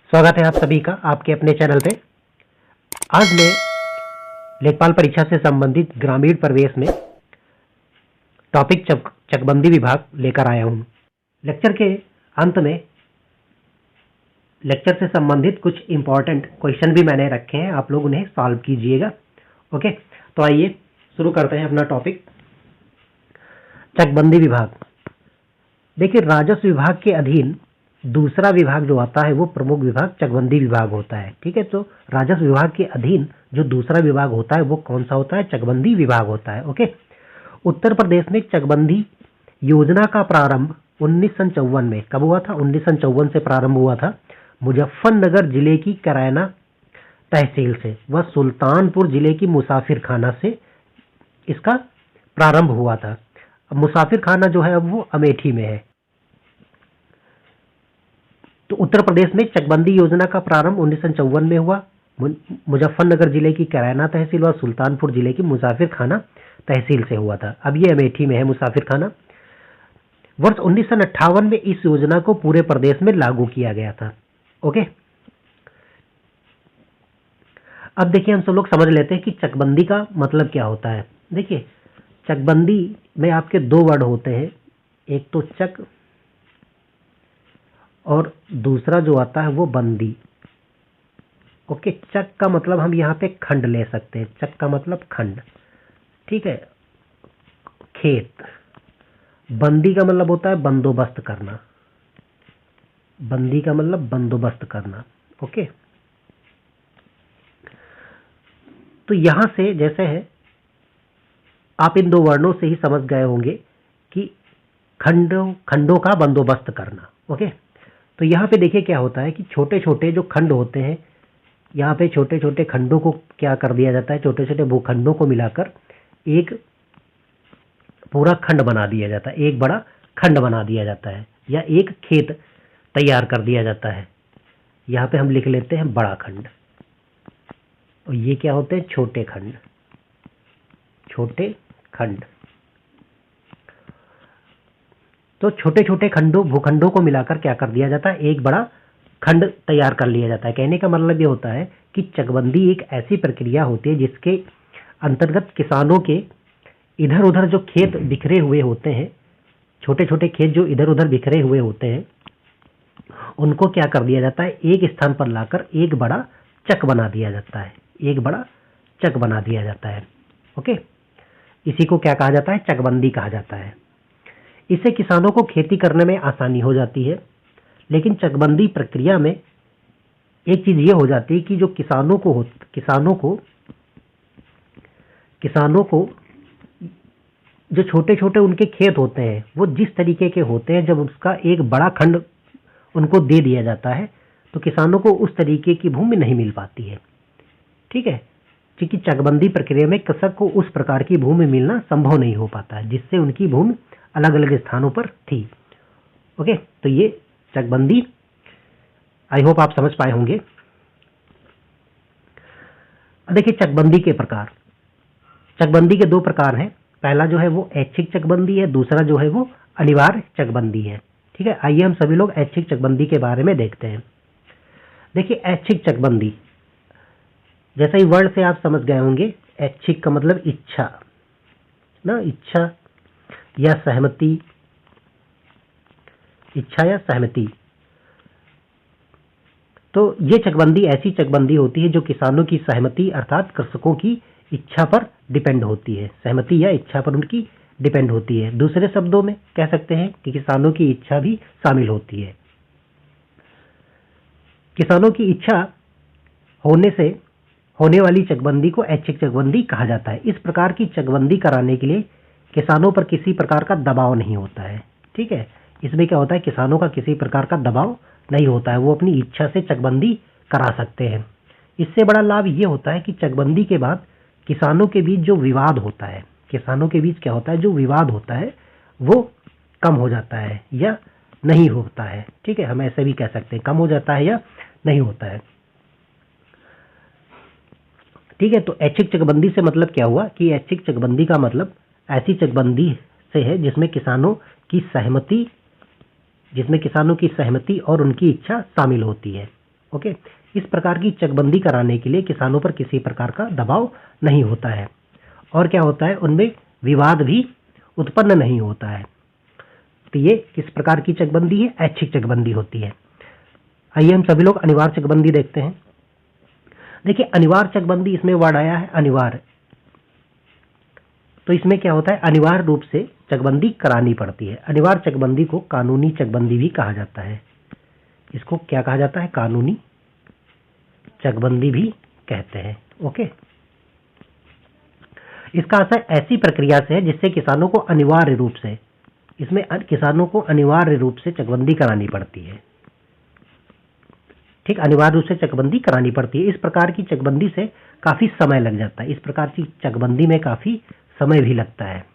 स्वागत है आप सभी का आपके अपने चैनल पे। आज मैं लेखपाल परीक्षा से संबंधित ग्रामीण प्रवेश में टॉपिक चकबंदी विभाग लेकर आया हूँ। लेक्चर के अंत में लेक्चर से संबंधित कुछ इम्पोर्टेंट क्वेश्चन भी मैंने रखे हैं, आप लोग उन्हें सॉल्व कीजिएगा। ओके, तो आइए शुरू करते हैं अपना टॉपिक। चकबंदी विभाग। देखिए, राजस्व विभाग के अधीन दूसरा विभाग जो आता है वो प्रमुख विभाग चकबंदी विभाग होता है। ठीक है, तो राजस्व विभाग के अधीन जो दूसरा विभाग होता है वो कौन सा होता है? चकबंदी विभाग होता है। ओके, उत्तर प्रदेश में चकबंदी योजना का प्रारंभ 1954 में कब हुआ था? 1954 से प्रारंभ हुआ था। मुजफ्फरनगर जिले की करैना तहसील से व सुल्तानपुर जिले की मुसाफिर खाना से इसका प्रारंभ हुआ था। अब मुसाफिर खाना जो है अब वो अमेठी में है। तो उत्तर प्रदेश में चकबंदी योजना का प्रारंभ 1954 में हुआ। मुजफ्फरनगर जिले की करैना तहसील और सुल्तानपुर जिले की मुसाफिर खाना तहसील से हुआ था। अब ये अमेठी में है मुसाफिर खाना। वर्ष 1958 में इस योजना को पूरे प्रदेश में लागू किया गया था। ओके, अब देखिए हम सब लोग समझ लेते हैं कि चकबंदी का मतलब क्या होता है। देखिए, चकबंदी में आपके दो वर्ड होते हैं, एक तो चक और दूसरा जो आता है वो बंदी। ओके, चक का मतलब हम यहाँ पे खंड ले सकते हैं। चक का मतलब खंड, ठीक है, खेत। बंदी का मतलब होता है बंदोबस्त करना। बंदी का मतलब बंदोबस्त करना। ओके, तो यहां से जैसे है आप इन दो वर्णों से ही समझ गए होंगे कि खंडों का बंदोबस्त करना। ओके, तो यहाँ पे देखिए क्या होता है कि छोटे छोटे जो खंड होते हैं, यहाँ पे छोटे छोटे खंडों को क्या कर दिया जाता है? छोटे छोटे भूखंडों को मिलाकर एक पूरा खंड बना दिया जाता है, एक बड़ा खंड बना दिया जाता है, या एक खेत तैयार कर दिया जाता है। यहाँ पे हम लिख लेते हैं बड़ा खंड, और ये क्या होते हैं? छोटे खंड। छोटे खंड। तो छोटे छोटे भूखंडों को मिलाकर क्या कर दिया जाता है? एक बड़ा खंड तैयार कर लिया जाता है। कहने का मतलब ये होता है कि चकबंदी एक ऐसी प्रक्रिया होती है जिसके अंतर्गत किसानों के इधर उधर जो खेत बिखरे हुए होते हैं, छोटे छोटे खेत जो इधर उधर बिखरे हुए होते हैं, उनको क्या कर दिया जाता है? एक स्थान पर लाकर एक बड़ा चक बना दिया जाता है। एक बड़ा चक बना दिया जाता है। ओके, इसी को क्या कहा जाता है? चकबंदी कहा जाता है। इससे किसानों को खेती करने में आसानी हो जाती है। लेकिन चकबंदी प्रक्रिया में एक चीज ये हो जाती है कि जो किसानों को जो छोटे छोटे उनके खेत होते हैं वो जिस तरीके के होते हैं, जब उसका एक बड़ा खंड उनको दे दिया जाता है तो किसानों को उस तरीके की भूमि नहीं मिल पाती है। ठीक है, क्योंकि चकबंदी प्रक्रिया में कृषक को उस प्रकार की भूमि मिलना संभव नहीं हो पाता है जिससे उनकी भूमि अलग अलग स्थानों पर थी। ओके, तो ये चकबंदी, आई होप आप समझ पाए होंगे। देखिए, चकबंदी के प्रकार। चकबंदी के दो प्रकार हैं। पहला जो है वो ऐच्छिक चकबंदी है, दूसरा जो है वो अनिवार्य चकबंदी है। ठीक है, आइए हम सभी लोग ऐच्छिक चकबंदी के बारे में देखते हैं। देखिए, ऐच्छिक चकबंदी, जैसा ही वर्ड से आप समझ गए होंगे, ऐच्छिक का मतलब इच्छा ना, इच्छा या सहमति, इच्छा या सहमति। तो ये चकबंदी ऐसी चकबंदी होती है जो किसानों की सहमति अर्थात कृषकों की इच्छा पर डिपेंड होती है। सहमति या इच्छा पर उनकी डिपेंड होती है। दूसरे शब्दों में कह सकते हैं कि किसानों की इच्छा भी शामिल होती है। किसानों की इच्छा होने से होने वाली चकबंदी को ऐच्छिक चकबंदी कहा जाता है। इस प्रकार की चकबंदी कराने के लिए किसानों पर किसी प्रकार का दबाव नहीं होता है। ठीक है, इसमें क्या होता है? किसानों का किसी प्रकार का दबाव नहीं होता है, वो अपनी इच्छा से चकबंदी करा सकते हैं। इससे बड़ा लाभ ये होता है कि चकबंदी के बाद किसानों के बीच जो विवाद होता है, किसानों के बीच क्या होता है? जो विवाद होता है वो कम हो जाता है या नहीं होता है। ठीक है, हम ऐसे भी कह सकते हैं, कम हो जाता है या नहीं होता है। ठीक है, तो ऐच्छिक चकबंदी से मतलब क्या हुआ कि ऐच्छिक चकबंदी का मतलब ऐसी चकबंदी से है जिसमें किसानों की सहमति और उनकी इच्छा शामिल होती है। ओके, इस प्रकार की चकबंदी कराने के लिए किसानों पर किसी प्रकार का दबाव नहीं होता है और क्या होता है, उनमें विवाद भी उत्पन्न नहीं होता है। तो ये किस प्रकार की चकबंदी है? ऐच्छिक चकबंदी होती है। आइए हम सभी लोग अनिवार्य चकबंदी देखते हैं। देखिए, अनिवार्य चकबंदी, इसमें वर्ड आया है अनिवार्य, तो इसमें क्या होता है, अनिवार्य रूप से चकबंदी करानी पड़ती है। अनिवार्य चकबंदी को कानूनी चकबंदी भी कहा जाता है। इसको क्या कहा जाता है? कानूनी चकबंदी भी कहते हैं। ओके, इसका असर ऐसी प्रक्रिया से है जिससे किसानों को अनिवार्य रूप से, इसमें किसानों को अनिवार्य रूप से चकबंदी करानी पड़ती है। ठीक, अनिवार्य रूप से चकबंदी करानी पड़ती है। इस प्रकार की चकबंदी से काफी समय लग जाता है। इस प्रकार की चकबंदी में काफी समय भी लगता है,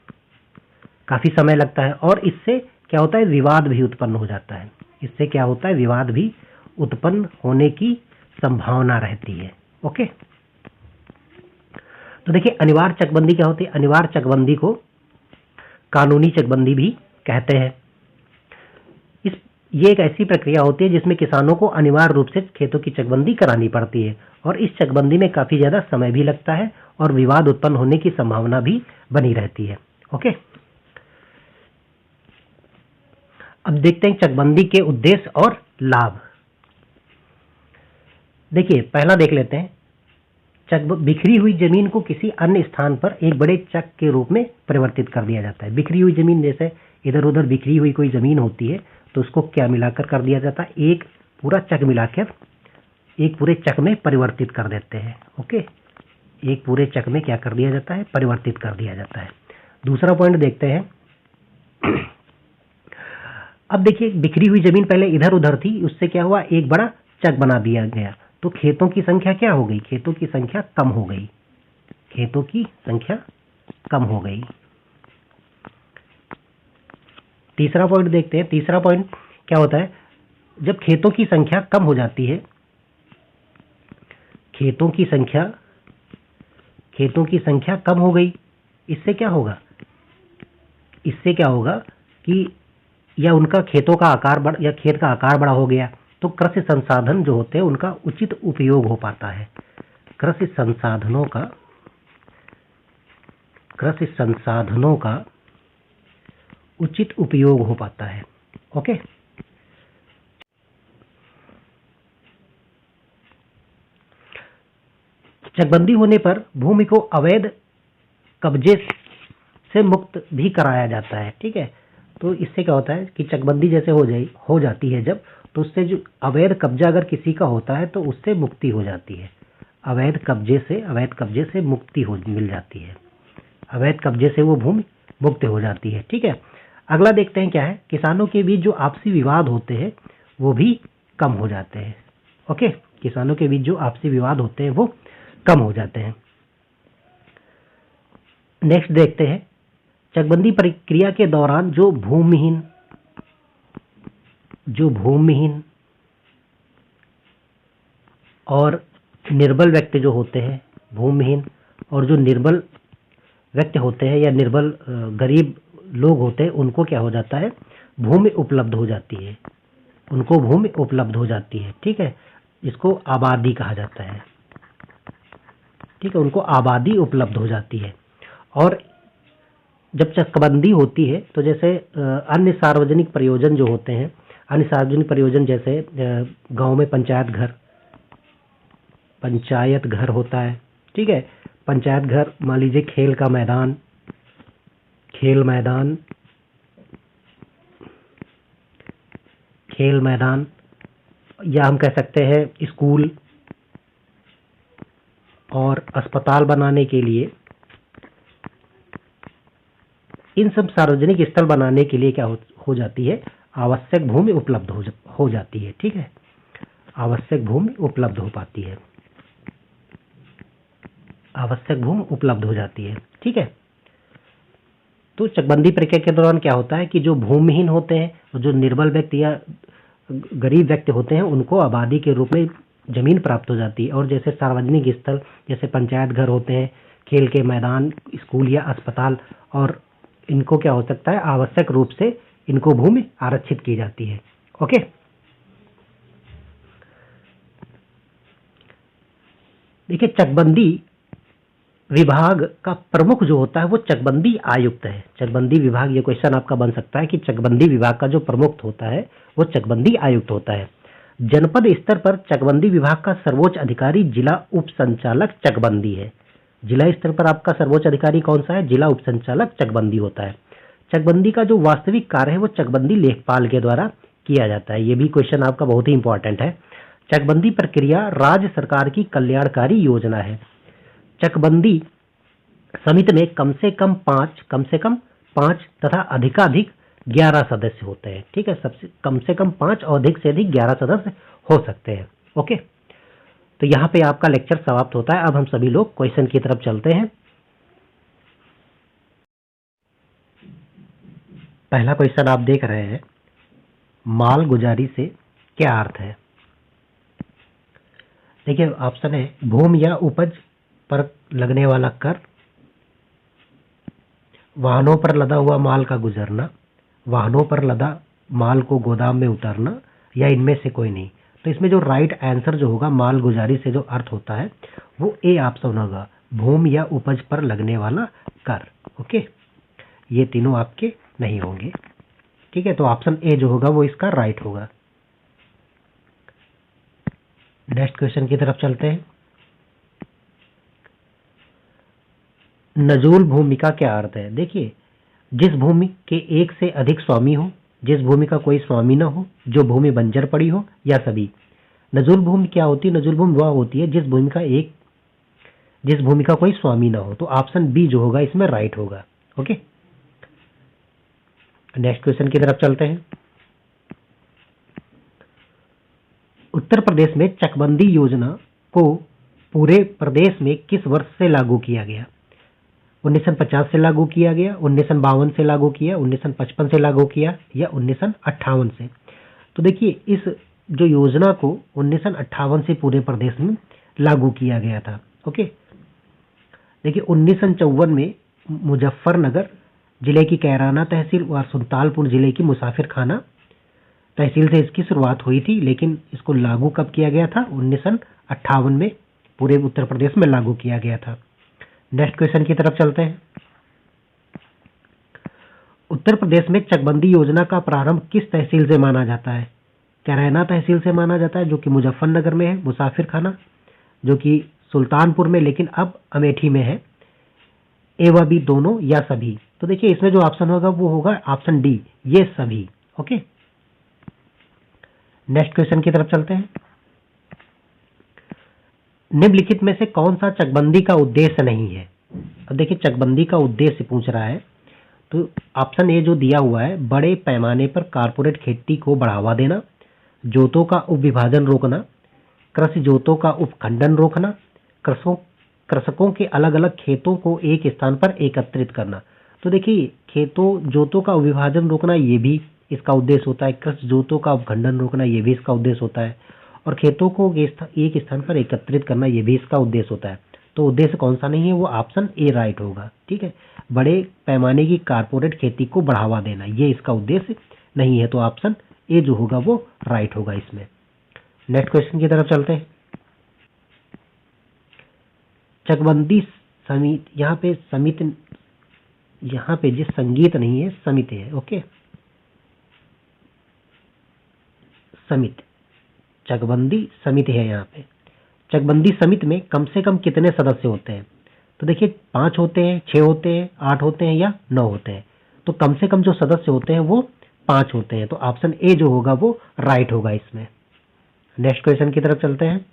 काफी समय लगता है और इससे क्या होता है, विवाद भी उत्पन्न हो जाता है। इससे क्या होता है, विवाद भी उत्पन्न होने की संभावना रहती है। ओके, तो देखिए अनिवार्य चकबंदी क्या होती है? अनिवार्य चकबंदी को कानूनी चकबंदी भी कहते हैं। ये एक ऐसी प्रक्रिया होती है जिसमें किसानों को अनिवार्य रूप से खेतों की चकबंदी करानी पड़ती है और इस चकबंदी में काफी ज्यादा समय भी लगता है और विवाद उत्पन्न होने की संभावना भी बनी रहती है। ओके, अब देखते हैं चकबंदी के उद्देश्य और लाभ। देखिए, पहला देख लेते हैं, बिखरी हुई जमीन को किसी अन्य स्थान पर एक बड़े चक के रूप में परिवर्तित कर दिया जाता है। बिखरी हुई जमीन, जैसे इधर उधर बिखरी हुई कोई जमीन होती है तो उसको क्या मिलाकर कर दिया जाता है, एक पूरा चक मिलाकर एक पूरे चक में परिवर्तित कर देते हैं। ओके, एक पूरे चक में क्या कर दिया जाता है, परिवर्तित कर दिया जाता है। दूसरा पॉइंट देखते हैं। अब देखिए, बिखरी हुई जमीन पहले इधर उधर थी, उससे क्या हुआ, एक बड़ा चक बना दिया गया, तो खेतों की संख्या क्या हो गई, खेतों की संख्या कम हो गई, खेतों की संख्या कम हो गई। तीसरा पॉइंट देखते हैं। तीसरा पॉइंट क्या होता है, जब खेतों की संख्या कम हो जाती है, खेतों की संख्या कम हो गई, इससे क्या होगा, इससे क्या होगा कि या उनका खेतों का आकार या खेत का आकार बड़ा हो गया, तो कृषि संसाधन जो होते हैं उनका उचित उपयोग हो पाता है। कृषि संसाधनों का उचित उपयोग हो पाता है। ओके, चकबंदी होने पर भूमि को अवैध कब्जे से मुक्त भी कराया जाता है। ठीक है, तो इससे क्या होता है कि चकबंदी जैसे हो जाती है जब, तो उससे जो अवैध कब्जा अगर किसी का होता है तो उससे मुक्ति हो जाती है। अवैध कब्जे से मुक्ति मिल जाती है। अवैध कब्जे से वो भूमि मुक्त हो जाती है। ठीक है, अगला देखते हैं क्या है, किसानों के बीच जो आपसी विवाद होते हैं वो भी कम हो जाते हैं। ओके, किसानों के बीच जो आपसी विवाद होते हैं वो कम हो जाते हैं। नेक्स्ट देखते हैं, चकबंदी प्रक्रिया के दौरान जो भूमिहीन और निर्बल व्यक्ति जो होते हैं, भूमिहीन और जो निर्बल व्यक्ति होते हैं या निर्बल गरीब लोग होते हैं, उनको क्या हो जाता है, भूमि उपलब्ध हो जाती है, उनको भूमि उपलब्ध हो जाती है। ठीक है, इसको आबादी कहा जाता है। ठीक है, उनको आबादी उपलब्ध हो जाती है। और जब चकबंदी होती है तो जैसे अन्य सार्वजनिक प्रयोजन जो होते हैं, अन्य सार्वजनिक प्रयोजन जैसे गांव में पंचायत घर होता है। ठीक है, पंचायत घर, मान लीजिए खेल मैदान, या हम कह सकते हैं स्कूल और अस्पताल बनाने के लिए, इन सब सार्वजनिक स्थल बनाने के लिए क्या हो जाती है, आवश्यक भूमि उपलब्ध हो जाती है। ठीक है, आवश्यक भूमि उपलब्ध हो पाती है, आवश्यक भूमि उपलब्ध हो जाती है। ठीक है, तो चकबंदी प्रक्रिया के दौरान क्या होता है कि जो भूमिहीन होते हैं और जो निर्बल व्यक्ति या गरीब व्यक्ति होते हैं उनको आबादी के रूप में जमीन प्राप्त हो जाती है। और जैसे सार्वजनिक स्थल जैसे पंचायत घर होते हैं, खेल के मैदान, स्कूल या अस्पताल, और इनको क्या हो सकता है, आवश्यक रूप से इनको भूमि आरक्षित की जाती है। ओके, देखिए, चकबंदी विभाग का प्रमुख जो होता है वो चकबंदी आयुक्त है। चकबंदी विभाग, ये क्वेश्चन आपका बन सकता है कि चकबंदी विभाग का जो प्रमुख होता है वो चकबंदी आयुक्त होता है। जनपद स्तर पर चकबंदी विभाग का सर्वोच्च अधिकारी जिला उप संचालक चकबंदी है। जिला स्तर पर आपका सर्वोच्च अधिकारी कौन सा है? जिला उप संचालक चकबंदी होता है। चकबंदी का जो वास्तविक कार्य है वो चकबंदी लेखपाल के द्वारा किया जाता है। ये भी क्वेश्चन आपका बहुत ही इंपॉर्टेंट है। चकबंदी प्रक्रिया राज्य सरकार की कल्याणकारी योजना है। चकबंदी समिति में कम से कम पांच तथा अधिकाधिक 11 सदस्य होते हैं। ठीक है, सबसे कम से कम 5 और अधिक से अधिक 11 सदस्य हो सकते हैं। ओके, तो यहाँ पे आपका लेक्चर समाप्त होता है। अब हम सभी लोग क्वेश्चन की तरफ चलते हैं। पहला क्वेश्चन आप देख रहे हैं, मालगुजारी से क्या अर्थ है? देखिए, ऑप्शन है भूमि या उपज पर लगने वाला कर, वाहनों पर लदा हुआ माल का गुजरना, वाहनों पर लदा माल को गोदाम में उतारना, या इनमें से कोई नहीं। तो इसमें जो राइट आंसर जो होगा माल गुजारी से जो अर्थ होता है वो ए ऑप्शन होगा, भूमि या उपज पर लगने वाला कर। ओके, ये तीनों आपके नहीं होंगे। ठीक है, तो ऑप्शन ए जो होगा वो इसका राइट होगा। नेक्स्ट क्वेश्चन की तरफ चलते हैं। नजूल भूमि का क्या अर्थ है? देखिए, जिस भूमि के एक से अधिक स्वामी हो, जिस भूमि का कोई स्वामी ना हो, जो भूमि बंजर पड़ी हो, या सभी। नजूल भूमि क्या होती है? नजूल भूमि वह होती है जिस भूमि का कोई स्वामी ना हो। तो ऑप्शन बी जो होगा इसमें राइट होगा। ओके, नेक्स्ट क्वेश्चन की तरफ चलते हैं। उत्तर प्रदेश में चकबंदी योजना को पूरे प्रदेश में किस वर्ष से लागू किया गया? 1950 से लागू किया गया, 1952 से लागू किया, 1955 से लागू किया, या 1958 से? तो देखिए, इस जो योजना को 1958 से पूरे प्रदेश में लागू किया गया था। ओके, देखिए 1954 में मुजफ्फरनगर जिले की कैराना तहसील और सुल्तानपुर जिले की मुसाफिर खाना तहसील से इसकी शुरुआत हुई थी, लेकिन इसको लागू कब किया गया था? 1958 में पूरे उत्तर प्रदेश में लागू किया गया था। नेक्स्ट क्वेश्चन की तरफ चलते हैं। उत्तर प्रदेश में चकबंदी योजना का प्रारंभ किस तहसील से माना जाता है? कैराना तहसील से माना जाता है, जो कि मुजफ्फरनगर में है, मुसाफिर खाना जो कि सुल्तानपुर में लेकिन अब अमेठी में है, ए व बी दोनों, या सभी? तो देखिए, इसमें जो ऑप्शन होगा वो होगा ऑप्शन डी, ये सभी। ओके, नेक्स्ट क्वेश्चन की तरफ चलते हैं। निम्नलिखित में से कौन सा चकबंदी का उद्देश्य नहीं है? अब देखिए, चकबंदी का उद्देश्य पूछ रहा है, तो ऑप्शन ए जो दिया हुआ है, बड़े पैमाने पर कारपोरेट खेती को बढ़ावा देना, जोतों का उपविभाजन रोकना, कृषि जोतों का उपखंडन रोकना, कृषकों के अलग अलग खेतों को एक स्थान पर एकत्रित करना। तो देखिए, जोतों का उपविभाजन रोकना ये भी इसका उद्देश्य होता है, कृषि जोतों का उपखंडन रोकना ये भी इसका उद्देश्य होता है, और खेतों को एक स्थान पर एकत्रित करना ये भी इसका उद्देश्य होता है। तो उद्देश्य कौन सा नहीं है? वो ऑप्शन ए राइट होगा। ठीक है, बड़े पैमाने की कारपोरेट खेती को बढ़ावा देना ये इसका उद्देश्य नहीं है, तो ऑप्शन ए जो होगा वो राइट होगा इसमें। नेक्स्ट क्वेश्चन की तरफ चलते हैं। चकबंदी समिति, यहाँ पे समिति, यहाँ पे जिस संगीत नहीं है, समिति है। ओके, समिति, चकबंदी समिति है। यहाँ पे चकबंदी समिति में कम से कम कितने सदस्य होते हैं? तो देखिए, 5 होते हैं, 6 होते हैं, 8 होते हैं, या 9 होते हैं? तो कम से कम जो सदस्य होते हैं वो 5 होते हैं, तो ऑप्शन ए जो होगा वो राइट होगा इसमें। नेक्स्ट क्वेश्चन की तरफ चलते हैं।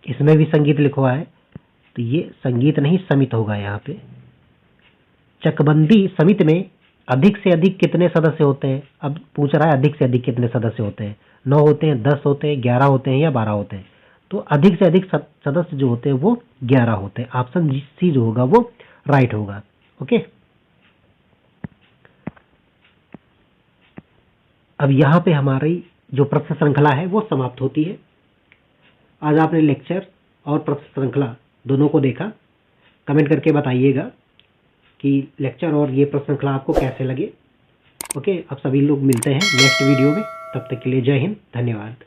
इसमें भी संगीत लिखा है, तो ये संगीत नहीं समित होगा यहाँ पे। चकबंदी समिति में अधिक से अधिक कितने सदस्य होते हैं? अब पूछ रहा है अधिक से अधिक कितने सदस्य होते हैं? 9 होते हैं, 10 होते हैं, 11 होते हैं, या 12 होते हैं? तो अधिक से अधिक सदस्य जो होते हैं वो 11 होते हैं। ऑप्शन सी जो होगा वो राइट होगा। ओके, अब यहाँ पे हमारी जो प्रश्न श्रृंखला है वो समाप्त होती है। आज आपने लेक्चर और प्रश्न श्रृंखला दोनों को देखा। कमेंट करके बताइएगा कि लेक्चर और ये प्रश्न श्रृंखला आपको कैसे लगे। ओके, अब सभी लोग मिलते हैं नेक्स्ट वीडियो में। तब तक के लिए जय हिंद, धन्यवाद।